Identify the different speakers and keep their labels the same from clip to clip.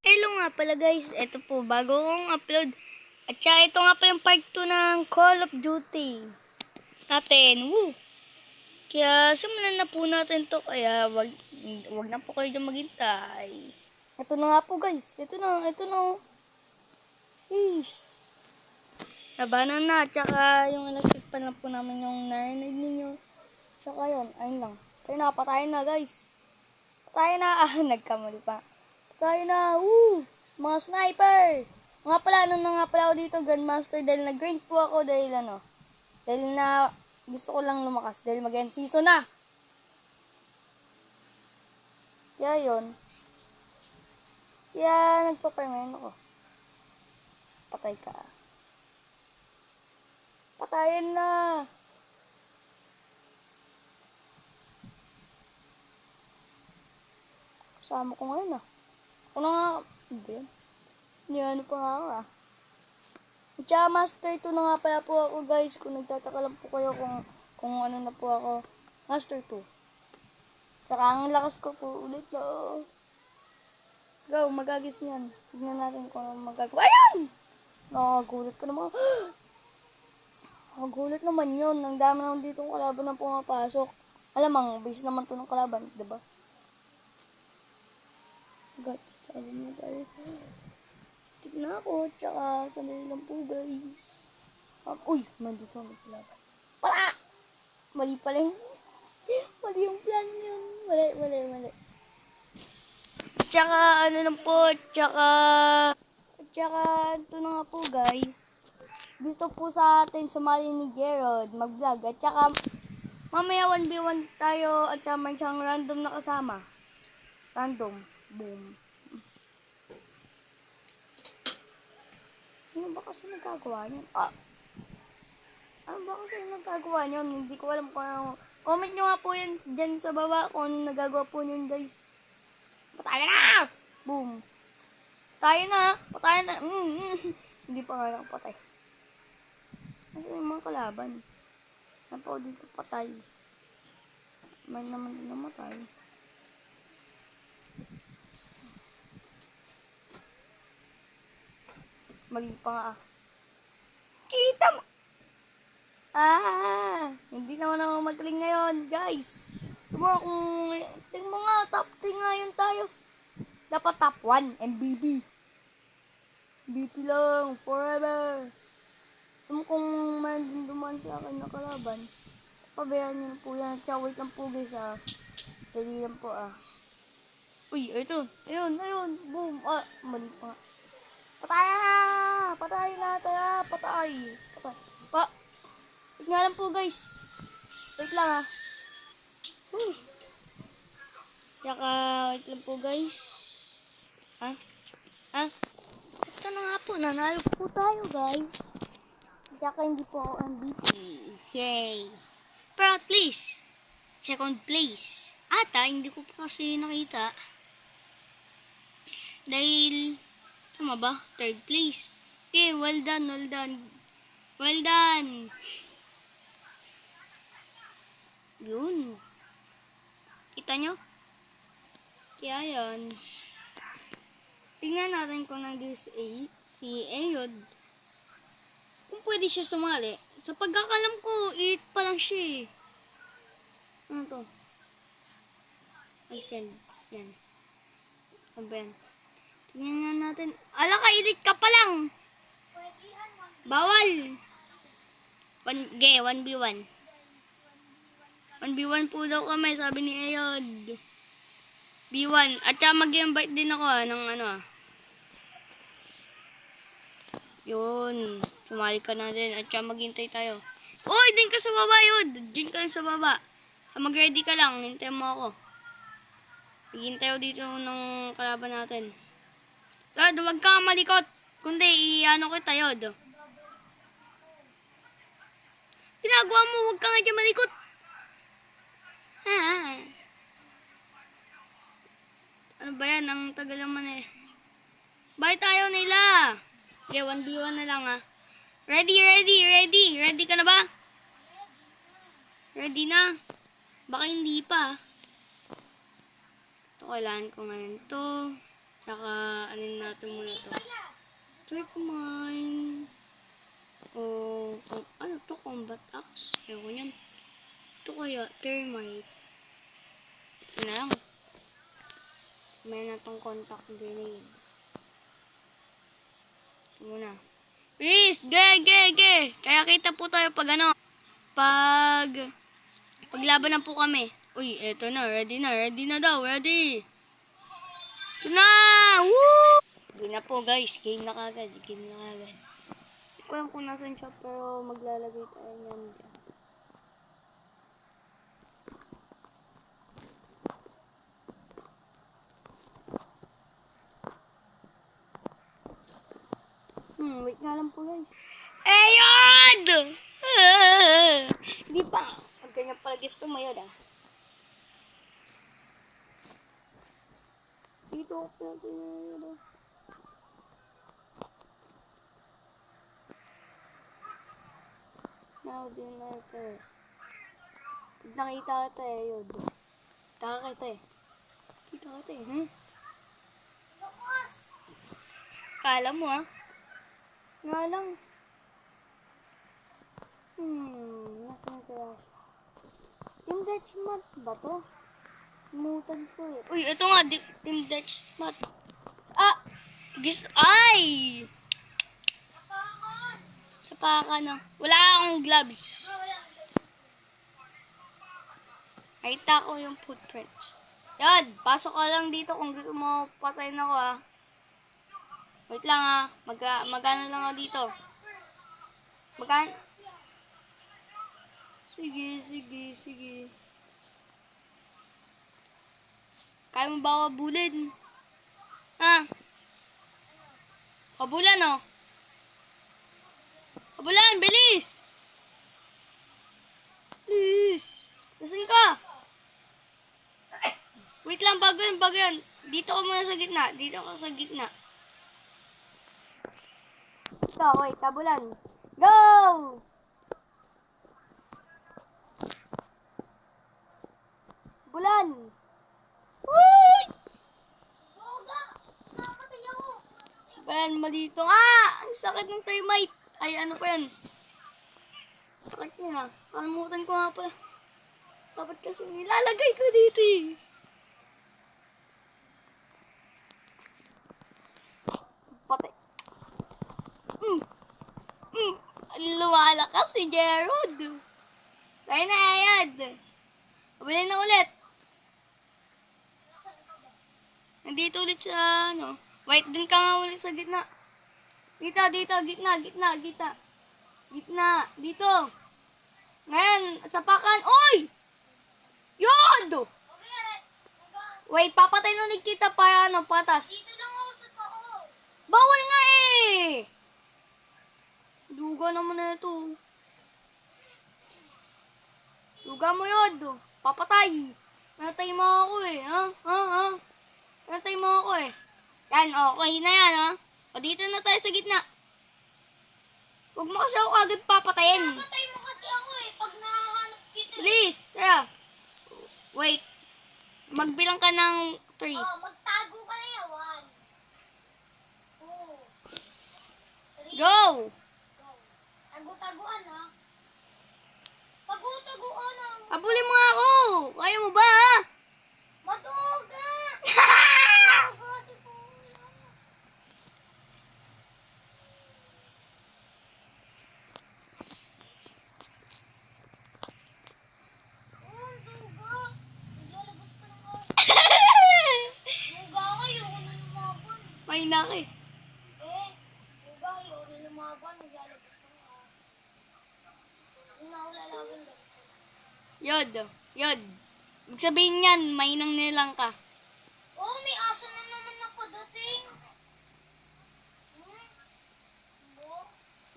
Speaker 1: Hello nga pala guys, ito po bago kong upload. At saka ito nga pala yung part 2 ng Call of Duty natin. Woo! Kaya simulan na po natin to, kaya wag na po kayo dyan maghintay. Ito na nga po guys, ito na. Sheesh! Labanan na, tsaka yung electric pan lang po namin yung narinig ninyo. Tsaka yun, ayun lang. Patayin na guys. Patayin na, nagkamali pa. Tayo na, woo! Mga sniper! Nga pala, ano na nga pala ako dito, Grandmaster, dahil nag-grind po ako dahil na gusto ko lang lumakas, dahil mag-end season na! Kaya yun. Kaya nagpapermain ako. Patay ka. Patayin na! Kasama ko ngayon Ako na nga, hindi ano pa nga ako Tsaka Master 2 na nga pala po ako guys, kung nagtataka lang po kayo kung ano na po ako. Master 2. Tsaka ang lakas ko po ulit na. Go, magagis yan. Tignan natin kung ano magagawa. Ayan! Nakagulat ka naman. Nakagulat naman yun. Ang dami naman ditong kalaban na pumapasok. Alamang, base naman to ng kalaban, diba? God, sabi mo tayo. Tignan ako, tsaka sandali lang po guys. Uy, nandito ang kalaban. Para! Mali pala yung... Mali yung plan yun. Mali. Tsaka ano lang po, tsaka ito na nga po guys. Gusto po sa atin sumali ni Gerald mag-vlog. At tsaka mamaya 1v1 tayo at tsaka may siyang random na kasama. Random. Boom. Ano ba kasi nagkagawa niyan? Ano ba kasi nagkagawa niyan? Hindi ko alam kung ano. Comment nyo nga po yan dyan sa baba kung ano nagagawa po niyan guys. Patayin na! Boom. Patayin na. Hindi pa nga nakapatay. Kasi yung mga kalaban. Napaw dito patay. May naman din namatay. Mali pa nga Kita mo! Hindi naman ako magaling ngayon, guys. Tingnan mo nga, top 3 ngayon tayo. Dapat top 1, MVP. MVP lang, forever. Kung man din duman sa akin na kalaban, pabayaan nyo na po yan. Wait lang po guys Dali lang po Uy, ito. Ayun. Boom. Mali pa nga. Patay na. Patay. Wait nga lang po guys. Wait lang Tsaka, wait lang po guys. Ito na nga po. Nanalo po tayo guys. Tsaka hindi po ako MVP. Yay. Pero at least, second place. Hindi ko pa kasi nakita. Dahil, tama ba? Third place. Okay, well done. Yun. Kita nyo? Kaya yun. Tingnan natin kung nandito si Ayod. Kung pwede siya sumali. Sa pagkakalam ko, 8 pa lang siya Ano to? My friend. Yan. Ano ba yan? Tingnan nga natin. Ala ka, edit ka pa lang. Bawal. 1v1. 1v1 po daw kami, sabi ni Ayod. B1. At saka mag-invite din ako ng Yun. Sumali ka na din. At saka maghintay tayo. Uy, din ka sa baba yun. Din ka sa baba. Mag-ready ka lang. Hintay mo ako. Maghintay ako dito ng kalaban natin. Lord, huwag kang malikot. Kundi, kita yun. Ginagawa mo, huwag ka nga dyan malikot. Ano ba yan? Ang tagal naman Bakit tayo nila? Okay, 1v1 na lang Ready? Ready ka na ba? Ready na? Baka hindi pa. Ito, kailangan ko ngayon to. Tsaka, ito muna to. Trip mine. O, ano to? Combat axe? Ewan yan. Ito kaya, thermite. Ito na lang. May na tong contact grenade. Ito muna. Please, ge. Kaya kita po tayo pag ano. Paglaban na po kami. Uy, eto na. Ready na daw. Ready. Ito na! Woo! Game na po guys. Game na kagad. Hindi ko alam kung nasan siya pero maglalagay tayo niyan dyan. Wait nga lang po guys. Ayun! Hindi pa. Pag ganyan pala gusto mo yun Dito ako pinatay Now, din na ito Pag nakita kita yun. Kita kita Kala mo Nga lang. Nasaan kaya? Team Deathmatch ba to? Mutan ko Uy, ito nga. Team Deathmatch. Ay! Sapakan na. Wala akong gloves. Nakita ko yung footprints. Yan, pasok ka lang dito kung gusto mo patayin ako Wait lang magano lang ako dito. Sige. Kaya mo ba ako habulin? Habulan Habulan, bilis! Nasaan ka? Wait lang, bago yun. Dito ka muna sa gitna. Ito, wait, habulan. Go! Habulan! Woo! Ben, malito. Ang sakit ng thermite. Ay, ano pa yan? Sakit yun Kalimutan ko nga pala. Dapat kasi nilalagay ko dito Patay. Lumalakas si Gerald. Kaya na, Ayad. Pabili na ulit. Nandito ulit sa, Wait, dun ka nga ulit sa gitna. Dito, gitna. Gitna, dito. Ngayon, sapakan. Oy! Yod! Wait, papatayin ulit kita para patas.
Speaker 2: Dito lang ako sa taas.
Speaker 1: Bawal nga Duga naman na ito. Duga mo Yod. Papatay. Natay mo ako Natay mo ako Yan, okay na yan O, dito na tayo sa gitna. Huwag mo kasi ako agad papatayin.
Speaker 2: Napatay mo kasi ako pag nahanap kita.
Speaker 1: Please, tara. Wait. Magbilang ka ng 3.
Speaker 2: Magtago ka na yan. 1, 2, 3.
Speaker 1: Go!
Speaker 2: Tago-taguan Tago-taguan
Speaker 1: Habulin mo nga ako. Kaya mo ba
Speaker 2: Matuga!
Speaker 1: May naki.
Speaker 2: Duga, ayaw na lumaban. Naglalabas ng aso. Hindi na ako lalaban.
Speaker 1: Yod. Ibig sabihin yan, may nang nilang ka.
Speaker 2: May aso na naman nakadating.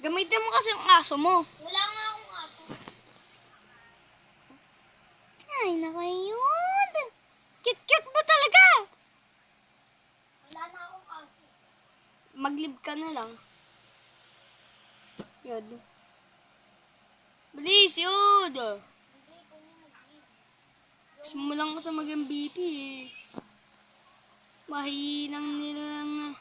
Speaker 1: Gamitin mo kasi yung aso mo.
Speaker 2: Wala nga akong aso.
Speaker 1: Ay, nakayod. Cute mo talaga.
Speaker 2: Wala na akong aso.
Speaker 1: Maglib ka na lang. Yod. Bilis, Yod.
Speaker 2: Hindi ko na mag-leave.
Speaker 1: Gusto mo lang kasi mag-MVP Mahinang nilang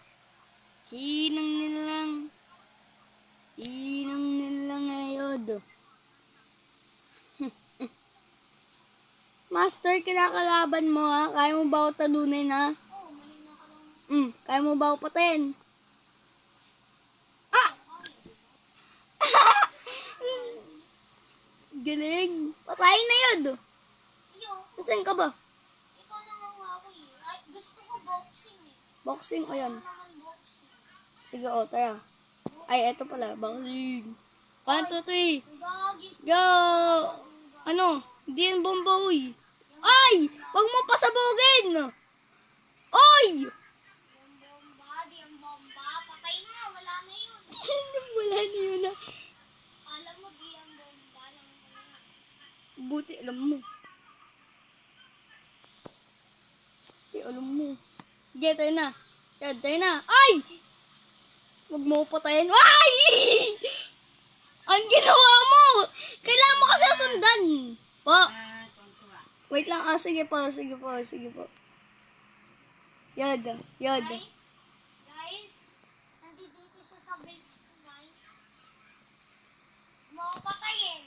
Speaker 1: yung kinakalaban mo, ha? Kaya mo ba ako talunin, ha?
Speaker 2: Oo, mahina ka lang.
Speaker 1: Kaya mo ba ako patayin? Ah! Galing. Patayin na yun.
Speaker 2: Iyo,
Speaker 1: Nasaan ka ba?
Speaker 2: ikaw naman nga ako eh. Ay, gusto ko boxing eh.
Speaker 1: Boxing, o yan.
Speaker 2: Ano naman boxing?
Speaker 1: Sige, o, tara. Ay, eto pala, boxing. 1, 2, 3.
Speaker 2: Gagis.
Speaker 1: Go! Ano? Hindi yan bomba, uy. Ay! Huwag mo pasabugin! Oy!
Speaker 2: Bomba, di ang bomba. Patay na, wala na yun.
Speaker 1: Wala na yun, ha?
Speaker 2: Alam mo, di ang bomba. Alam mo na.
Speaker 1: Buti, alam mo. Buti, alam mo. Sige, tayo na. Yan, tayo na. Ay! Huwag mo patayin. Ay! Ang ginawa mo! Kailangan mo kasi sundan. Po. Wait lang. Sige po. Yod.
Speaker 2: Guys, nandito siya sa base ko, guys. Mo ko patayin.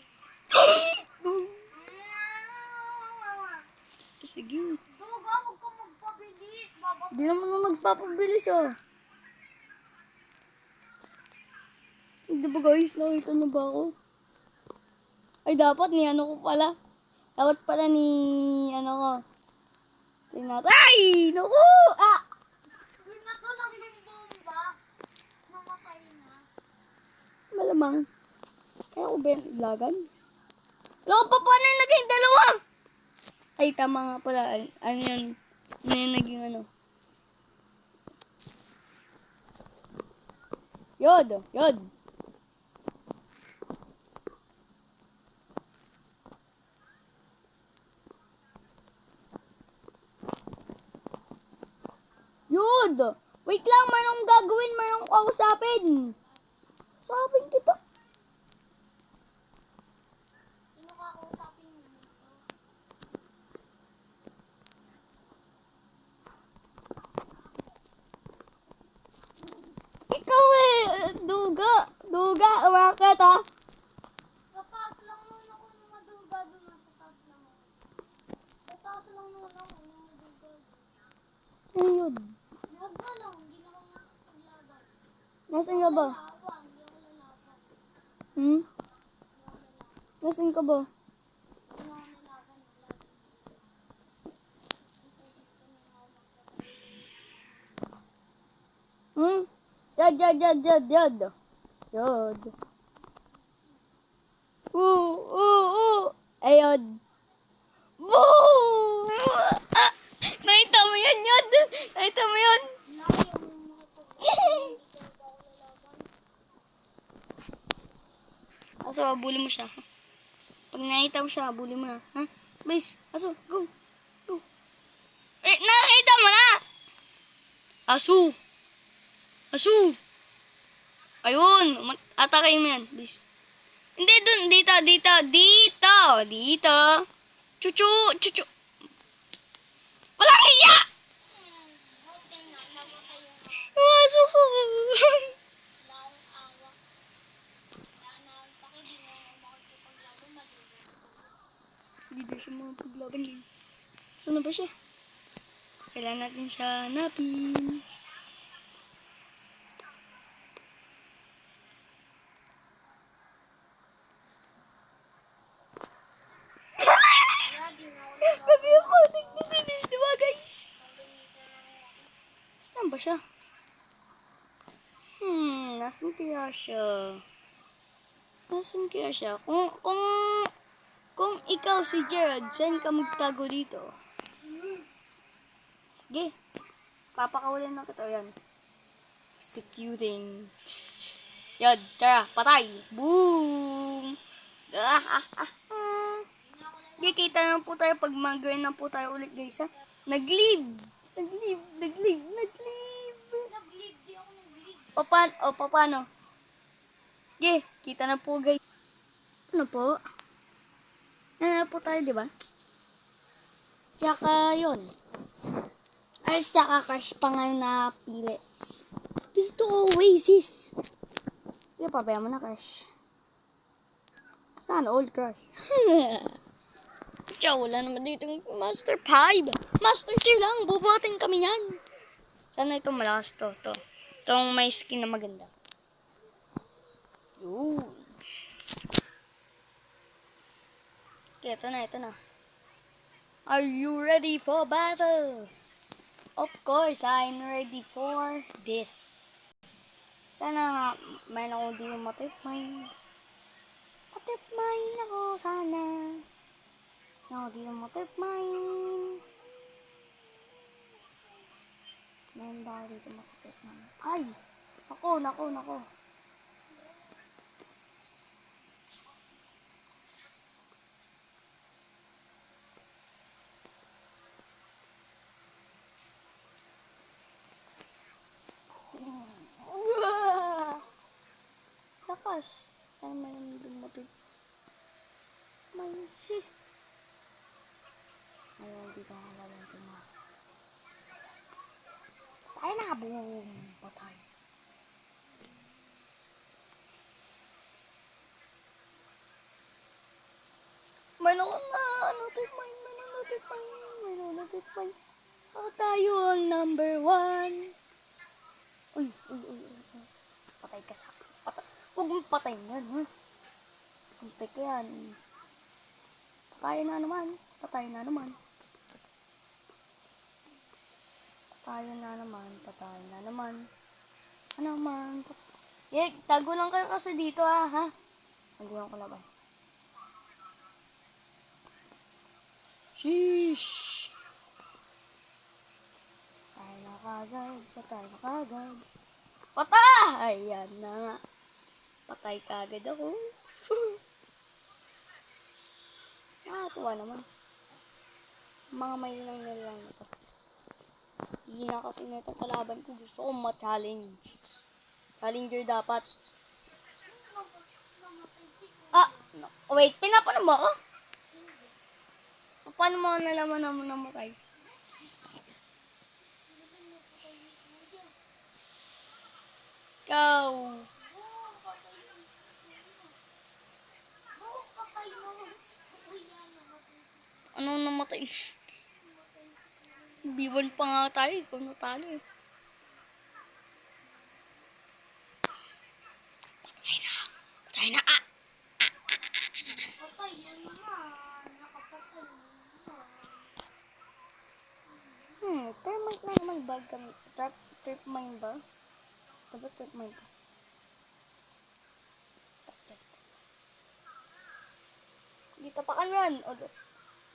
Speaker 1: Sige.
Speaker 2: Duga, huwag ka magpabilis.
Speaker 1: Di naman ako nagpapabilis, oh. Hindi ba guys, nakita niyo ba ako? Ay, dapat ni ano ko pala. Dapat pala ni ano ko. Ay! Naku! Ah!
Speaker 2: Binato lang yung bomba. Namatay na.
Speaker 1: Malamang. Kaya ko ba yan ilagan? Alam ko pa paano yung naging dalawa? Ay, tama nga pala. Ano yun? Ano yung naging ano? Yod. Yod! Wait lang, manong gagawin, manong kausapin. Sabihin kita.
Speaker 2: Sino ka kausapin mo dito?
Speaker 1: Ikaw eh, duga, umakit ha.
Speaker 2: Sa taas lang muna ako maduga doon. Sa taas lang ako. Sa taas lang muna ako maduga doon.
Speaker 1: Ayun.
Speaker 2: Huwag ka lang, hindi na ako maglaban.
Speaker 1: Nasaan ka ba?
Speaker 2: Lalaban, hindi ako lalaban.
Speaker 1: Hmm? Nasaan ka ba?
Speaker 2: Hindi na ako lalaban.
Speaker 1: Hmm? Yod. Ayod. Boo! Ah! Nakita mo yun, Yod? Nakita mo yun?
Speaker 2: Layo mo mga pagkakas. Hindi talaga ako lalaban.
Speaker 1: Aso, habulin mo siya. Ha? Pag nakita mo siya, habulin mo na. Ha? Bilis. Aso, go. Nakita mo na! Aso. Ayun. Atakayin mo yan. Bilis. Hindi, dun. Dito. Chuchu. Walang iya!
Speaker 2: Buti na, namatay yung
Speaker 1: Aso ko.
Speaker 2: wala akong awa. Wala na akong pake, di na ako makikipaglaban. Maduga.
Speaker 1: Hindi na siya makapaglaban din. Saan na ba siya? Kailangan natin siya hanapin.
Speaker 2: Wala, di na ako lalaban.
Speaker 1: Gabi ako. Diba guys? Saan ba siya? Nasaan kaya siya? Kung ikaw si Gerald, saan ka magtago dito? Sige. Papakawalin na kita. Yan. Executing. Yan. Tara. Patay. Boom! Sige, kita na po tayo pag mag-grind na po tayo ulit, guys, ha? Nag-leave.
Speaker 2: Nag-live, di ako nag-live.
Speaker 1: Paano? Sige, kita na po, guys. Ano po? Ano po tayo, di ba? Tsaka, yun. Ay, tsaka crush pa ngayon na pili. Gusto ko Oasis. Sige, papaya mo na crush. Saan? Old crush. Tiya, wala naman dito yung Master 5. Master 3 lang. Bubuhatin kami yan. Sana ito malakas to. Itong may skin na maganda. Yun. Okay, ito na. Are you ready for battle? Of course, I'm ready for this. Sana may ako di matip mine. Matip mine ako sana. Ako di matip mine. Meron ba ako dito matip mine? Ay! Nako. Lakas. Sana meron dumatip mine. Ayaw, dito ako walang tumama. Patay na, boom! Patay. Mayroon na! Notif mine. Ako tayo ang number 1. Uy. Patay ka sa... Huwag mong patayin yan, ha? Patay ka yan. Patay na naman. Tago lang kayo kasi dito, ha? Taguan ko na ba? Sheesh! Patay na kagad. Patay! Ayan na nga. Patay kagad ako. Nakatuwa naman. Mga may lang ito. Hina kasi na itong kalaban ko. Gusto ko ma-challenge. Challenger dapat. Wait, pinapanan mo ako? Paano mo nalaman na mo namatay? Ikaw. Anong namatay? B1 pa nga tayo. Ikaw natalo eh. Patay na.
Speaker 2: Patay na naman. Nakapatay na naman.
Speaker 1: Termite na naman bag kami. Trip mine ba? Dapat trip mine ba? Hindi tapakan yan.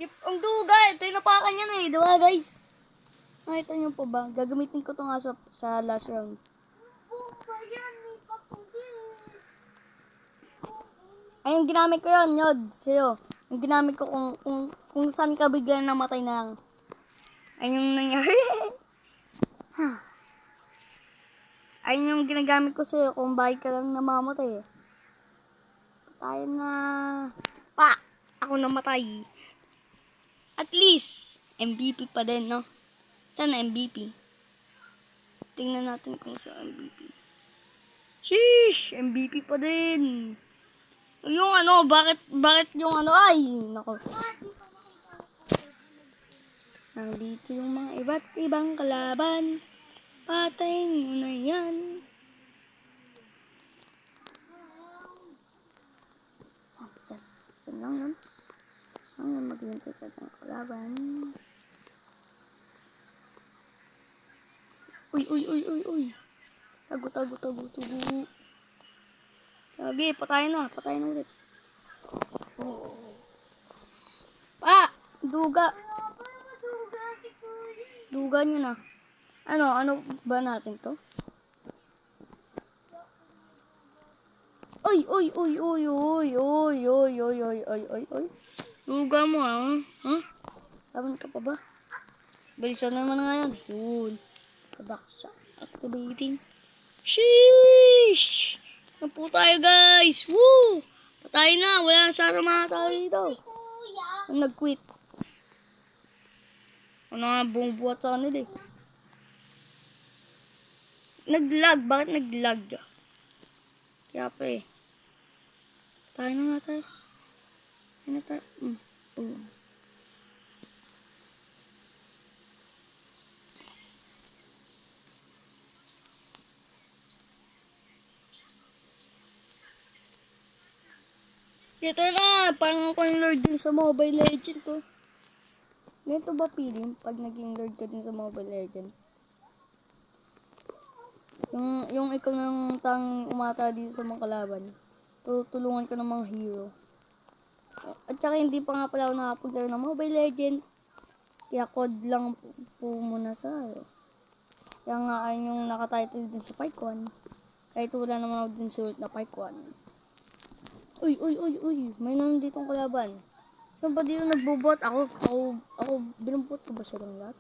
Speaker 1: Ang duga. Tinapakan yan eh. Diba guys? Nakita nyo po ba? Gagamitin ko to nga sa last round.
Speaker 2: Bomba yan. May patulis.
Speaker 1: Ay, yung ginamit ko yun, Yod. Sa'yo. Yung ginamit ko kung saan ka bigla namatay na lang. Ayun yung nangyari. Ayun yung ginagamit ko sa'yo kung bakit ka lang namamatay eh. Patayin na. Ako namatay. At least, MVP pa din, no? Sana MVP. Tingnan natin kung sa MVP. Sheesh! MVP pa din. Yung bakit yung ay, nako. Nandito yung mga iba't ibang kalaban. Patayin mo na yan. Diyan lang yun. Ang maghintay ka ng kalaban. Uy. Tago. Sige, patayin na ulit. Duga. Duga nyo na. Ano ba natin to? Uy. Duga mo ha? Laban ka pa ba? Bilisan naman nga yan. Yun. Kabaksa. Activating. Sheesh! Ano po tayo guys? Woo! Patay na. Wala na sana mga tao dito. Ang nag-quit. Ano nga buong buhat sa kanila eh. Nag-lag. Bakit nag-lag? Kaya pa eh. Tayo na nga tayo. Ito na, parang ako yung Lord din sa Mobile Legend to. Ganito ba feeling pag naging Lord ka din sa Mobile Legend? Yung ikaw nang tang umata dito sa mga kalaban, tutulungan ka ng mga hero. At saka hindi pa nga pala ako nakapaglaro ng Mobile Legend. Kaya code lang po muna sa kaya nga ayun yung nakatitle dun sa Part 1. Kahit wala naman ako dun sulit na Part 1. Uy, may nanditong kalaban. Saan ba dito nagbobot? Ako, binumbot ko ba silang lahat?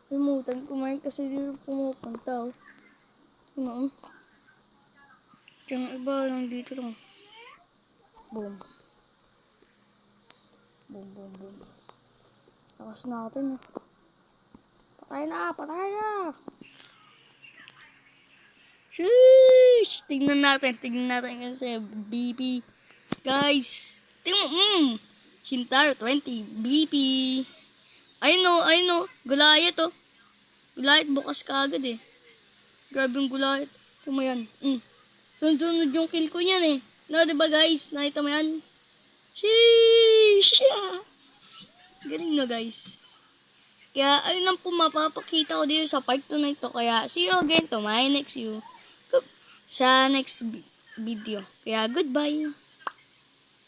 Speaker 1: Limutan ko may kasi dito pumupunta, oh. Ano, yung iba lang dito lang. Boom. Boom. Lakas natin, oh. Patay na! Sheesh! Tingnan natin kasi BP. Guys, tingnan Shintaro 20, BP. I know. Goliath, oh. Goliath bukas ka agad, eh. Grabe yung Goliath. Tingnan mo yan. Sunod yung kill ko niyan, eh. No, diba guys? Nakita mo yan? Sheesh! Galing na, guys. Kaya, ayun lang po mapapakita ko dito sa part 2 na ito. Kaya, see you again to my next video. Sa next video. Kaya, goodbye.